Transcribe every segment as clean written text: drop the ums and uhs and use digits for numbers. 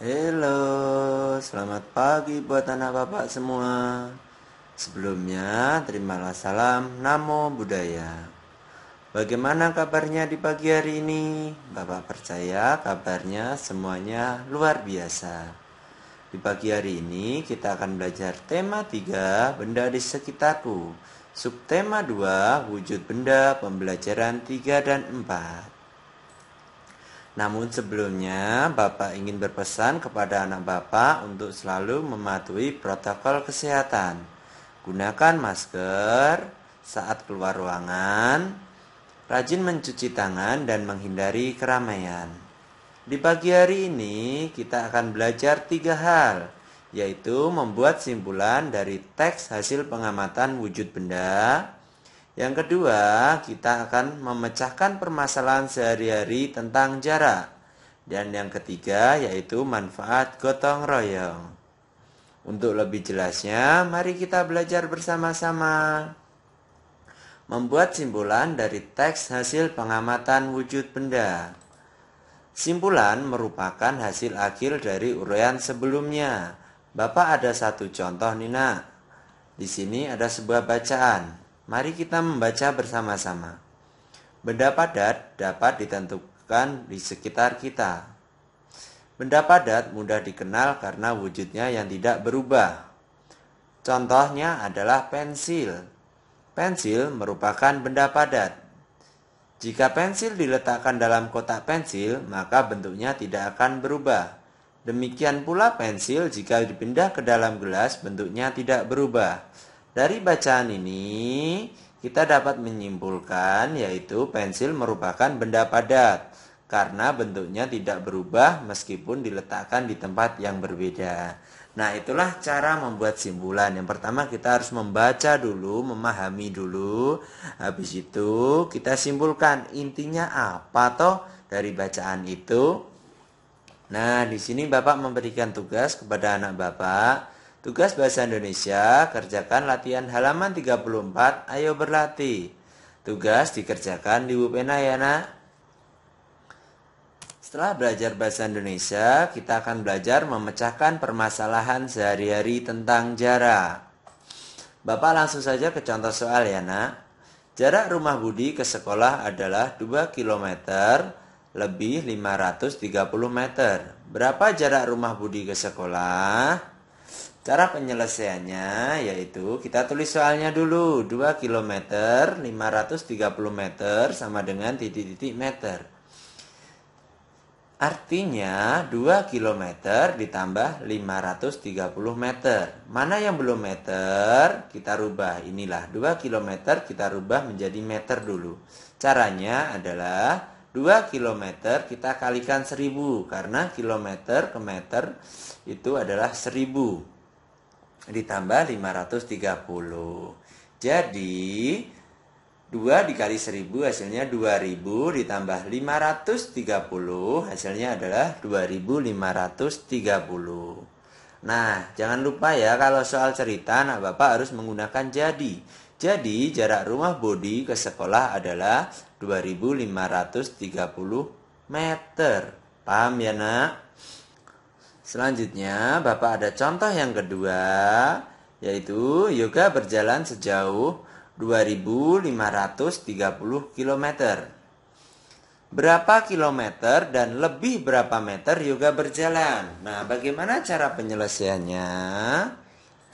Halo, selamat pagi buat anak bapak semua. Sebelumnya, terimalah salam Namo Buddhaya. Bagaimana kabarnya di pagi hari ini? Bapak percaya kabarnya semuanya luar biasa. Di pagi hari ini kita akan belajar tema 3, benda di sekitarku. Subtema 2, wujud benda, pembelajaran 3 dan 4. Namun sebelumnya, Bapak ingin berpesan kepada anak Bapak untuk selalu mematuhi protokol kesehatan. Gunakan masker saat keluar ruangan, rajin mencuci tangan dan menghindari keramaian. Di pagi hari ini, kita akan belajar 3 hal, yaitu membuat simpulan dari teks hasil pengamatan wujud benda. Yang kedua, kita akan memecahkan permasalahan sehari-hari tentang jarak. Dan yang ketiga, yaitu manfaat gotong royong. Untuk lebih jelasnya, mari kita belajar bersama-sama. Membuat simpulan dari teks hasil pengamatan wujud benda. Simpulan merupakan hasil akhir dari uraian sebelumnya. Bapak ada satu contoh nih nak. Di sini ada sebuah bacaan. Mari kita membaca bersama-sama. Benda padat dapat ditentukan di sekitar kita. Benda padat mudah dikenal karena wujudnya yang tidak berubah. Contohnya adalah pensil. Pensil merupakan benda padat. Jika pensil diletakkan dalam kotak pensil, maka bentuknya tidak akan berubah. Demikian pula pensil jika dipindah ke dalam gelas, bentuknya tidak berubah. Dari bacaan ini, kita dapat menyimpulkan yaitu pensil merupakan benda padat karena bentuknya tidak berubah meskipun diletakkan di tempat yang berbeda. Nah, itulah cara membuat simpulan. Yang pertama kita harus membaca dulu, memahami dulu. Habis itu kita simpulkan intinya apa toh dari bacaan itu. Nah, di sini Bapak memberikan tugas kepada anak Bapak. Tugas Bahasa Indonesia, kerjakan latihan halaman 34, ayo berlatih. Tugas dikerjakan di Bu Pena ya nak. Setelah belajar Bahasa Indonesia, kita akan belajar memecahkan permasalahan sehari-hari tentang jarak. Bapak langsung saja ke contoh soal ya nak. Jarak rumah Budi ke sekolah adalah 2 km lebih 530 meter. Berapa jarak rumah Budi ke sekolah? Cara penyelesaiannya yaitu kita tulis soalnya dulu. 2 km 530 meter sama dengan titik-titik meter. Artinya 2 km ditambah 530 meter. Mana yang belum meter? Kita rubah. Inilah 2 km kita rubah menjadi meter dulu. Caranya adalah 2 km kita kalikan 1000. Karena kilometer ke meter itu adalah 1000. Ditambah 530. Jadi 2 dikali 1000 hasilnya 2000 ditambah 530 hasilnya adalah 2530. Nah, jangan lupa ya kalau soal cerita anak Bapak harus menggunakan jadi. Jadi jarak rumah Bodi ke sekolah adalah 2530 meter. Paham ya nak? Selanjutnya, Bapak ada contoh yang kedua, yaitu yoga berjalan sejauh 2530 km. Berapa kilometer dan lebih berapa meter yoga berjalan? Nah, bagaimana cara penyelesaiannya?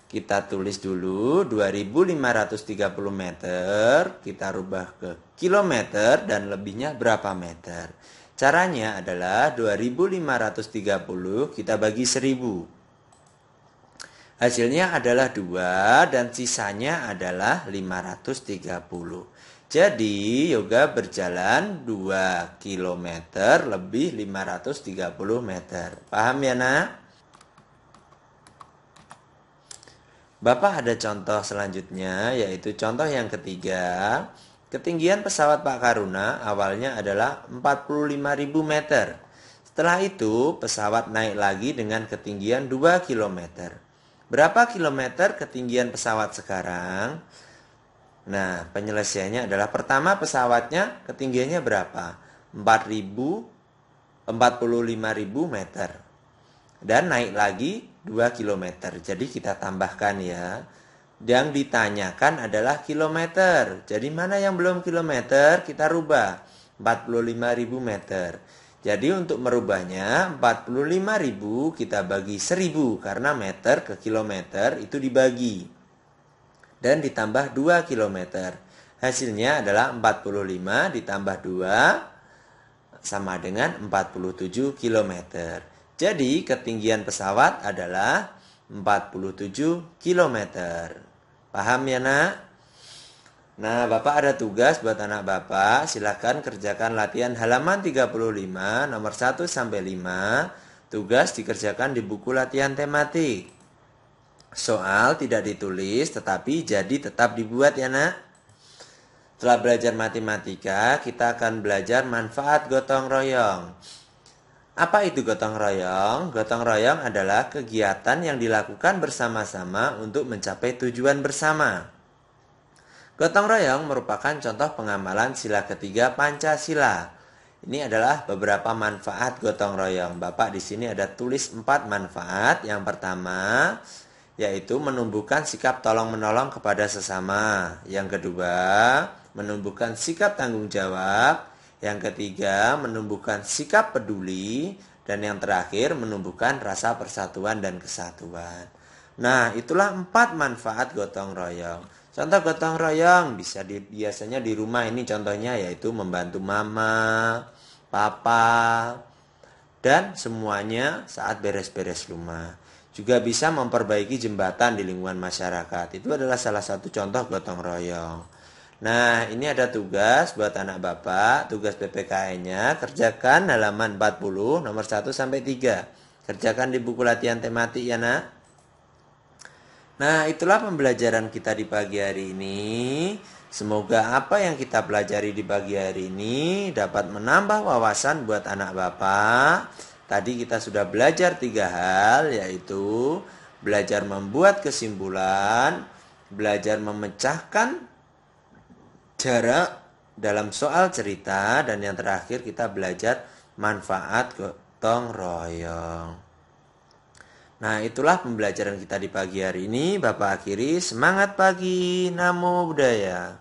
Kita tulis dulu 2530 meter, kita rubah ke kilometer dan lebihnya berapa meter. Caranya adalah 2530 kita bagi 1000. Hasilnya adalah 2 dan sisanya adalah 530. Jadi yoga berjalan 2 km lebih 530 meter. Paham ya nak? Bapak ada contoh selanjutnya, yaitu contoh yang ketiga. Ketinggian pesawat Pak Karuna awalnya adalah 45.000 meter. Setelah itu, pesawat naik lagi dengan ketinggian 2 kilometer. Berapa kilometer ketinggian pesawat sekarang? Nah, penyelesaiannya adalah pertama pesawatnya ketinggiannya berapa? 45.000 meter. Dan naik lagi 2 kilometer. Jadi kita tambahkan ya. Yang ditanyakan adalah kilometer. Jadi mana yang belum kilometer? Kita rubah. 45.000 meter. Jadi untuk merubahnya 45.000 kita bagi 1.000. Karena meter ke kilometer itu dibagi. Dan ditambah 2 kilometer. Hasilnya adalah 45 ditambah 2 sama dengan 47 kilometer. Jadi ketinggian pesawat adalah 47 km. Paham ya nak? Nah, Bapak ada tugas buat anak Bapak. Silakan kerjakan latihan halaman 35 nomor 1 sampai 5. Tugas dikerjakan di buku latihan tematik. Soal tidak ditulis tetapi jadi tetap dibuat ya nak. Setelah belajar matematika, kita akan belajar manfaat gotong royong. Apa itu gotong royong? Gotong royong adalah kegiatan yang dilakukan bersama-sama untuk mencapai tujuan bersama. Gotong royong merupakan contoh pengamalan sila ketiga Pancasila. Ini adalah beberapa manfaat gotong royong. Bapak di sini ada tulis 4 manfaat. Yang pertama, yaitu menumbuhkan sikap tolong-menolong kepada sesama. Yang kedua, menumbuhkan sikap tanggung jawab. Yang ketiga, menumbuhkan sikap peduli. Dan yang terakhir, menumbuhkan rasa persatuan dan kesatuan. Nah, itulah 4 manfaat gotong royong. Contoh gotong royong biasanya di rumah, ini contohnya yaitu membantu mama, papa, dan semuanya saat beres-beres rumah. Juga bisa memperbaiki jembatan di lingkungan masyarakat. Itu adalah salah satu contoh gotong royong. Nah, ini ada tugas buat anak Bapak, tugas PPKN-nya, kerjakan halaman 40 nomor 1 sampai 3. Kerjakan di buku latihan tematik ya, nak. Nah, itulah pembelajaran kita di pagi hari ini. Semoga apa yang kita pelajari di pagi hari ini dapat menambah wawasan buat anak Bapak. Tadi kita sudah belajar 3 hal, yaitu belajar membuat kesimpulan, belajar memecahkan jarak dalam soal cerita, dan yang terakhir kita belajar manfaat gotong royong. Nah, itulah pembelajaran kita di pagi hari ini. Bapak akhiri, semangat pagi, namo buddhaya.